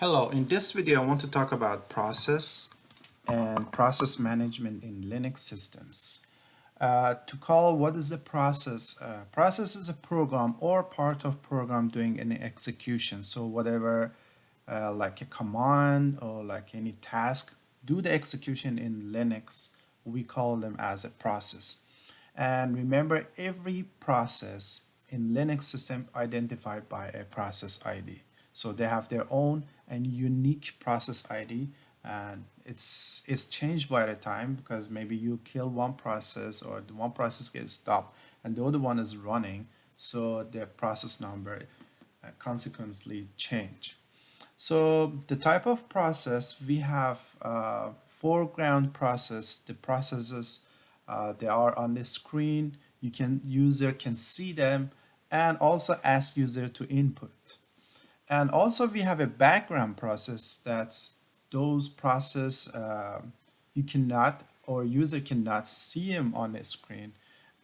Hello, in this video I want to talk about process and process management in Linux systems. To call what is a process? Process is a program or part of program doing any execution. So whatever like a command or like any task, do the execution in Linux, we call them as a process. And remember, every process in Linux system identified by a process ID. So they have their own and unique process ID, and it's changed by the time because maybe you kill one process or the one process gets stopped and the other one is running, so their process number consequently change. So the type of process we have foreground process. The processes they are on the screen. User can see them and also ask user to input. And also we have a background process. That's those process you cannot or user cannot see them on the screen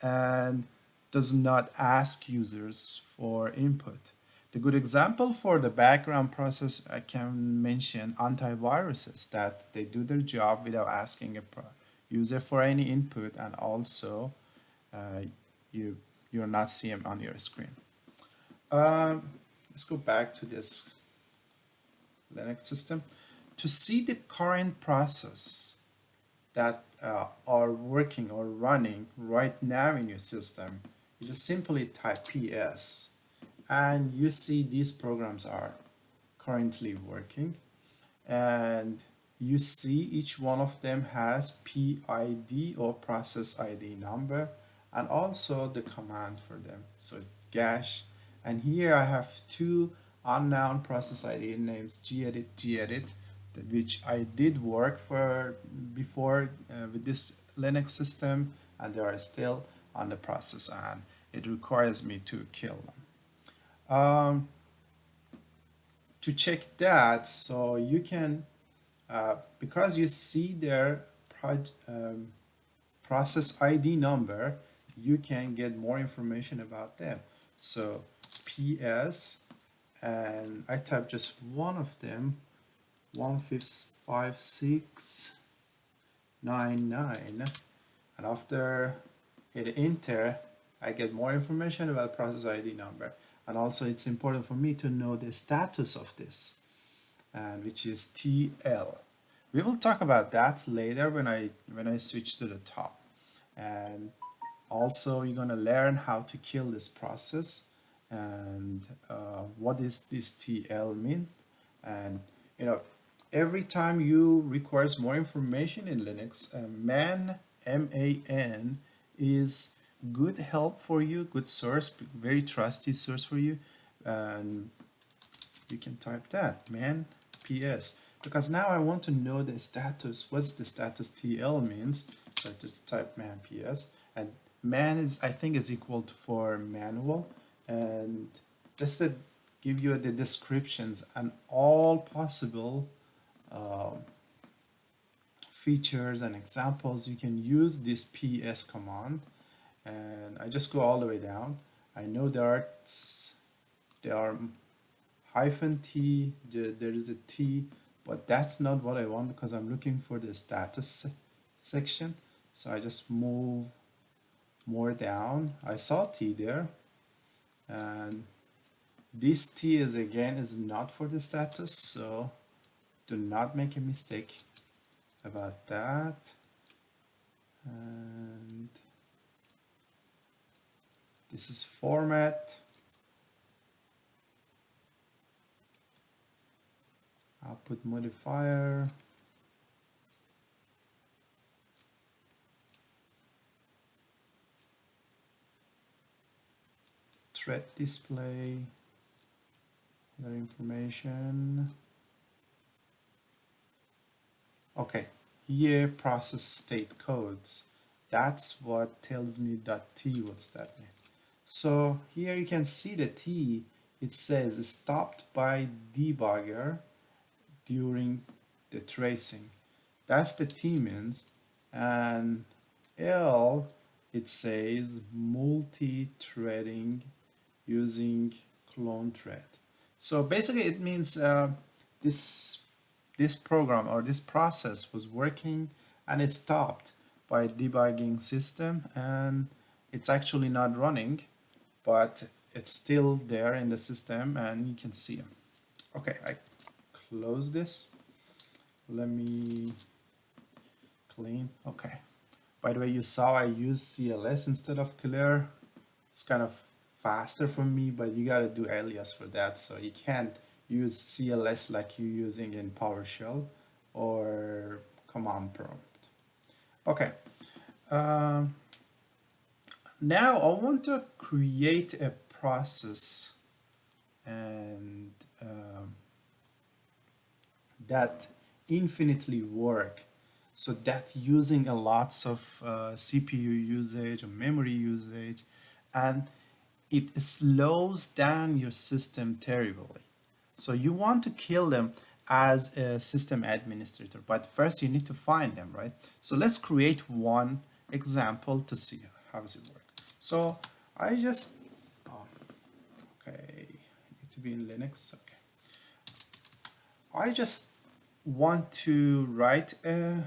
and does not ask users for input. The good example for the background process, I can mention antiviruses that they do their job without asking a user for any input, and also uh, you you'll not see them on your screen. Let's go back to this Linux system. To see the current process that are working or running right now in your system, you just simply type ps and you see these programs are currently working, and you see each one of them has PID or process ID number and also the command for them. So gash, and here I have two unknown process ID names gedit, which I did work for before with this Linux system, and they are still on the process and it requires me to kill them. To check that, so you can because you see their process ID number, you can get more information about them. So PS, and I type just one of them, 155699, and after hit enter, I get more information about process ID number. And also it's important for me to know the status of this, and which is TL. We will talk about that later when I switch to the top. And also you're gonna learn how to kill this process and what is this TL mean. And you know, every time you requires more information in Linux, man, MAN, is good help for you, good source, very trusty source for you. And you can type that, man, PS, because now I want to know the status. What's the status TL means? So I just type man PS, and man is, I think, is equal to for manual, and just to give you the descriptions and all possible uh, features and examples, you can use this PS command. And I just go all the way down. I know there are hyphen T, there is a T, but that's not what I want because I'm looking for the status section. So I just move more down. I saw T there, and this T is again is not for the status, so do not make a mistake about that. And this is format. Output modifier. Thread display. Other information. Okay, here process state codes. That's what tells me .t, what's that mean? So here you can see the T, it says stopped by debugger during the tracing. That's the T means. And L, it says multi-threading using clone thread. So basically it means this this program or this process was working and it stopped by debugging system, and it's actually not running, but it's still there in the system and you can see them. Okay, I close this. Let me clean. Okay. By the way, you saw I used CLS instead of clear. It's kind of faster for me, but you got to do alias for that. So you can't use CLS like you're using in PowerShell or command prompt. Okay. Um, Now I want to create a process and that infinitely work, so that using a lots of CPU usage or memory usage, and it slows down your system terribly. So you want to kill them as a system administrator, but first you need to find them, right? So let's create one example to see how does it work. So I just, oh, okay, need to be in Linux. Okay, I just want to write a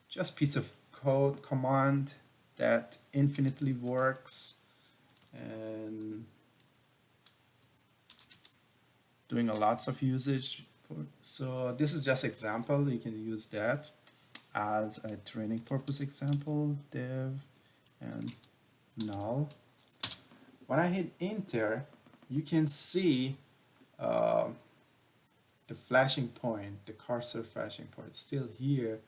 just piece of code command that infinitely works and doing a lots of usage. So this is just example. You can use that as a training purpose example, dev and null. When I hit enter, you can see uh, the flashing point, the cursor flashing point still here,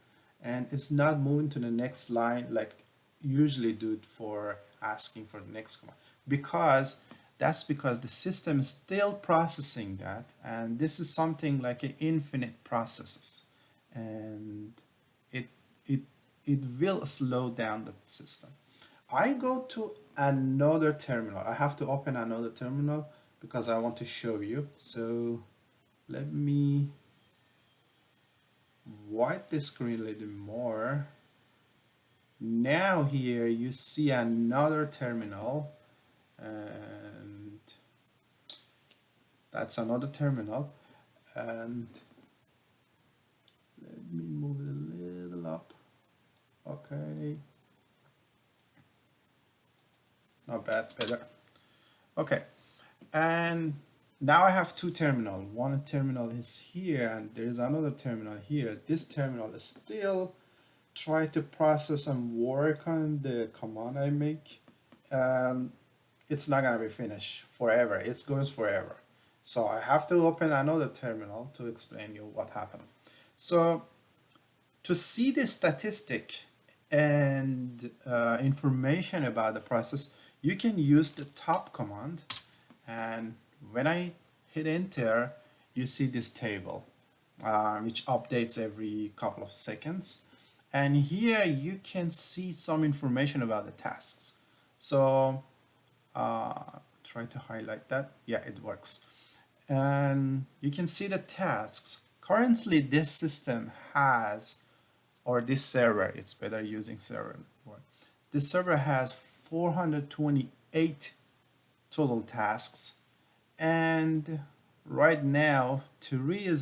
and it's not moving to the next line like usually do it for asking for the next command, because that's because the system is still processing that, and this is something like an infinite processes, and it it it will slow down the system. I go to another terminal. I have to open another terminal because I want to show you. So let me white the screen a little more. Now here you see another terminal, and that's another terminal, and let me move it a little up. Okay, not bad, better. Okay, and now I have two terminals. One terminal is here and there's another terminal here. This terminal is still try to process and work on the command I make. It's not gonna be finished forever. It goes forever. So I have to open another terminal to explain you what happened. So to see the statistic and information about the process, you can use the top command, and when I hit enter, you see this table which updates every couple of seconds, and here you can see some information about the tasks. So try to highlight that. Yeah, it works. And you can see the tasks. Currently this system has, or this server, it's better using server. This server has 428 total tasks, and right now 3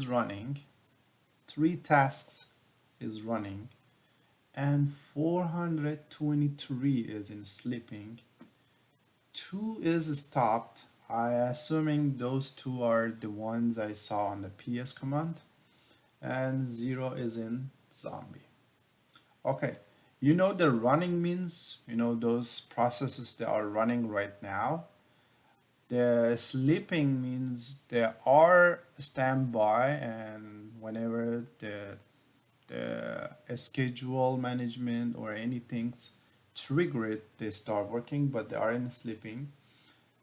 tasks is running, and 423 is in sleeping. 2 is stopped. I assuming those 2 are the ones I saw on the PS command, and 0 is in zombie. Okay, you know the running means, you know those processes that are running right now. The sleeping means they are standby, and whenever the schedule management or anything trigger it, they start working, but they are in sleeping.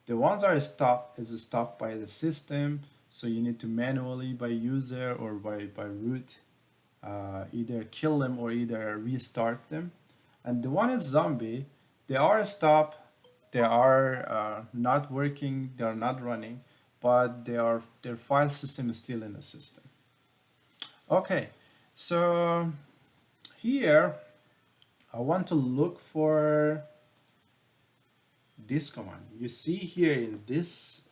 The ones are stopped is stopped by the system, so you need to manually by user or by root either kill them or either restart them. And the one is zombie, they are stopped, they are not working, they are not running, but their file system is still in the system. Okay, so here I want to look for this command. You see here in this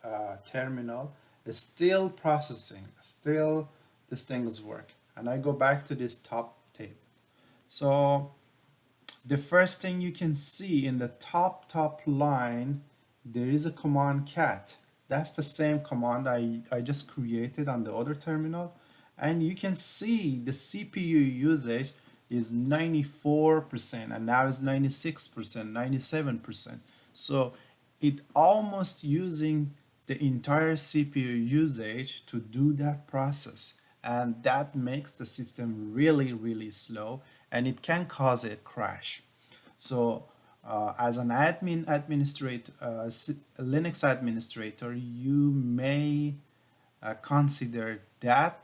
terminal it's still processing, still this thing is working. And I go back to this top table. So the first thing you can see in the top line, there is a command cat. That's the same command I just created on the other terminal. And you can see the CPU usage is 94% and now it's 96%, 97%. So it almost using the entire CPU usage to do that process. And that makes the system really slow, and it can cause a crash. So as an administrator, Linux administrator, you may consider that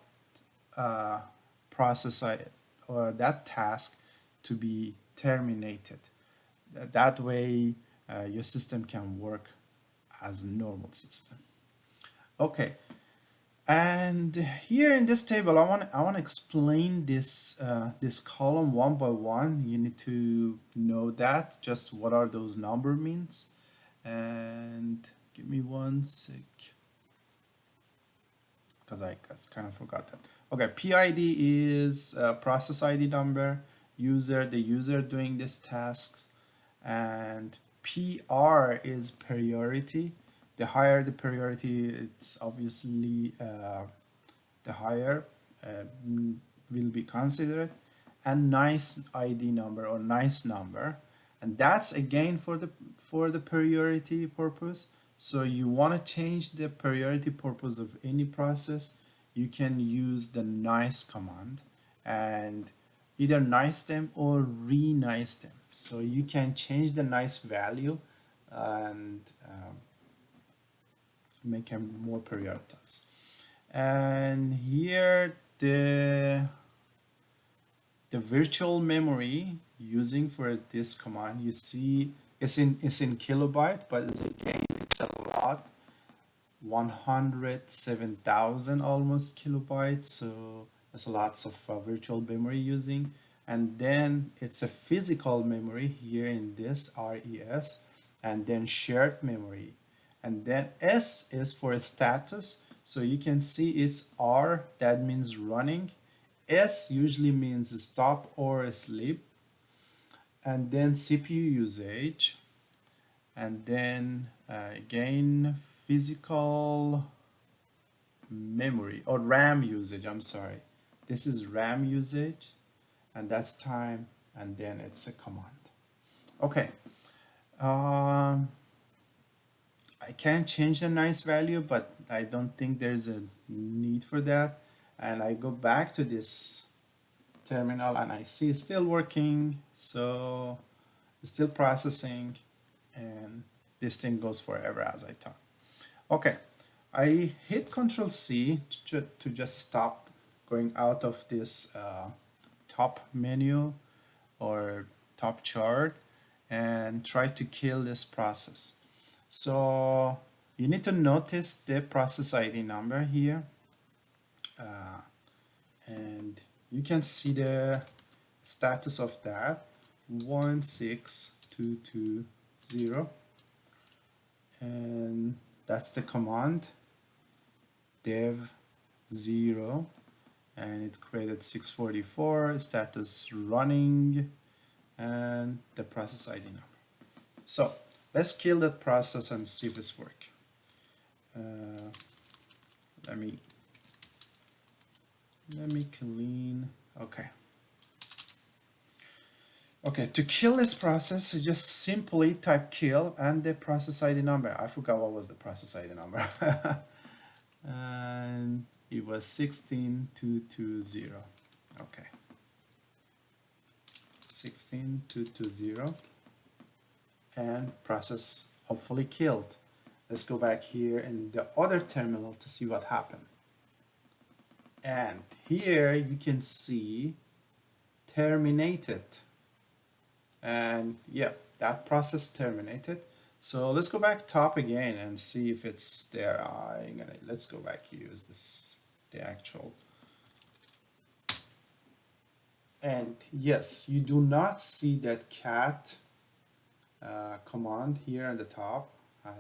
uh, process or that task to be terminated. That way, your system can work as a normal system. Okay, and here in this table, I want to explain this column one by one. You need to know that just what are those number means. And give me one sec, because I kind of forgot that. Okay, PID is process ID number, the user doing this task, and PR is priority. The higher the priority, it's obviously the higher will be considered, and nice ID number or nice number, and that's again for the priority purpose. So you want to change the priority purpose of any process, you can use the nice command and either nice them or re-nice them. So you can change the nice value and make them more prioritized. And here the virtual memory using for this command, you see it's in kilobyte, but again it's a lot, 107,000 almost kilobytes. So that's lots of virtual memory using. And then it's a physical memory here in this RES, and then shared memory, and then S is for a status. So you can see it's R, that means running. S usually means stop or sleep, and then CPU usage, and then again physical memory or RAM usage. I'm sorry, this is RAM usage, and that's time, and then it's a command. Okay, I can change the nice value, but I don't think there's a need for that. And I go back to this terminal and I see it's still working, so it's still processing, and this thing goes forever as I thought. Okay, I hit Control C to just stop going out of this top menu or top chart and try to kill this process. So you need to notice the process ID number here, and you can see the status of that 16220, and that's the command dev 0, and it created 644 status running and the process ID number. So let's kill that process and see if it's working. Let me clean. Okay, to kill this process, you just simply type kill and the process ID number. I forgot what was the process ID number. And it was 16220. Okay, 16220, and process hopefully killed. Let's go back here in the other terminal to see what happened. And here you can see terminated, and yeah, that process terminated. So let's go back top again and see if it's there. Let's go back, use this, the actual. And yes, you do not see that cat command here at the top. I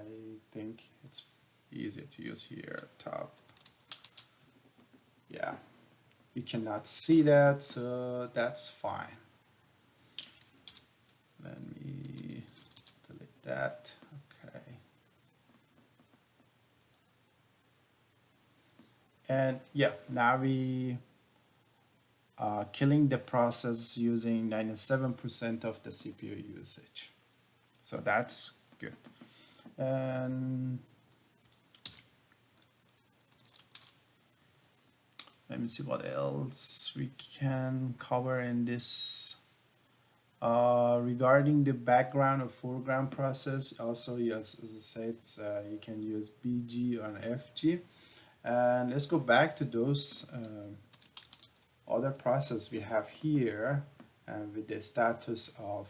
think it's easier to use here, top. Yeah, you cannot see that, so that's fine. Let me delete that. Okay. And yeah, now we are killing the process using 97% of the CPU usage. So that's good. And let me see what else we can cover in this. Regarding the background or foreground process, also, yes, as I said, you can use BG or FG. And let's go back to those other process we have here with the status of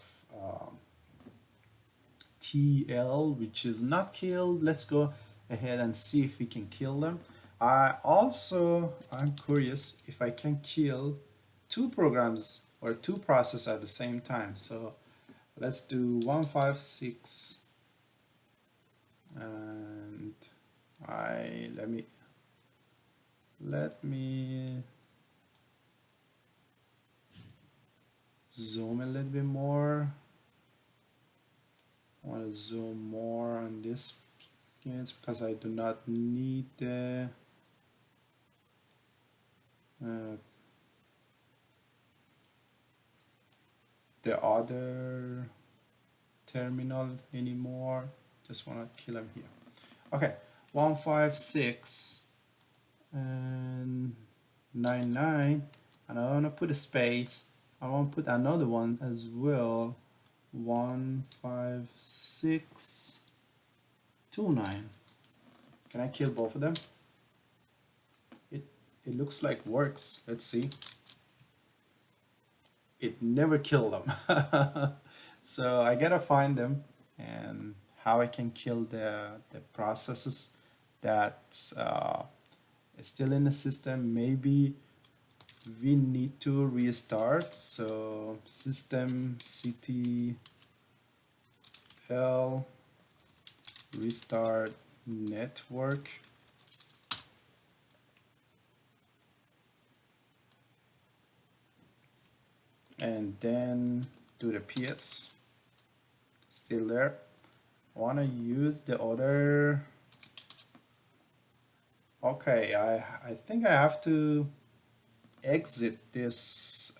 TL, which is not killed. Let's go ahead and see if we can kill them. I'm curious if I can kill two programs or two processes at the same time. So let's do 156 and let me zoom a little bit more. I want to zoom more on this because I do not need the other terminal anymore. Just want to kill him here. Okay, 156 and 99, and I want to put a space. I want to put another one as well. 15629. Can I kill both of them? It looks like works. Let's see. It never killed them. So I gotta find them and how I can kill the processes that's still in the system. Maybe we need to restart. So system ctl restart network. And then do the PS. Still there. I want to use the other. Okay, I think I have to exit this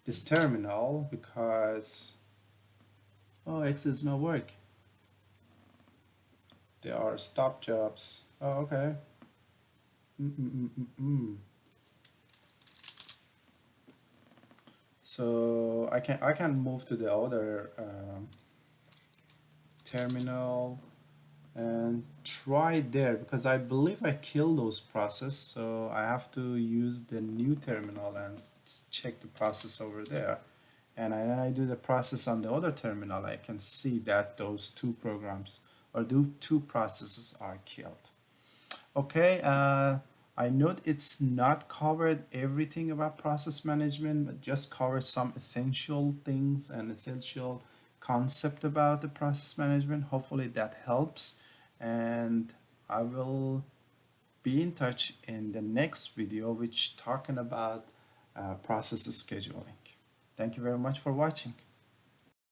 this terminal because exit is not work. There are stop jobs. Oh, okay. So I can move to the other terminal and try there because I believe I killed those processes, so I have to use the new terminal and check the process over there. And then I do the process on the other terminal, I can see that those two programs or two processes are killed. Okay, I note it's not covered everything about process management, but just covered some essential things and essential concept about the process management. Hopefully that helps, and I will be in touch in the next video, which talking about process scheduling. Thank you very much for watching.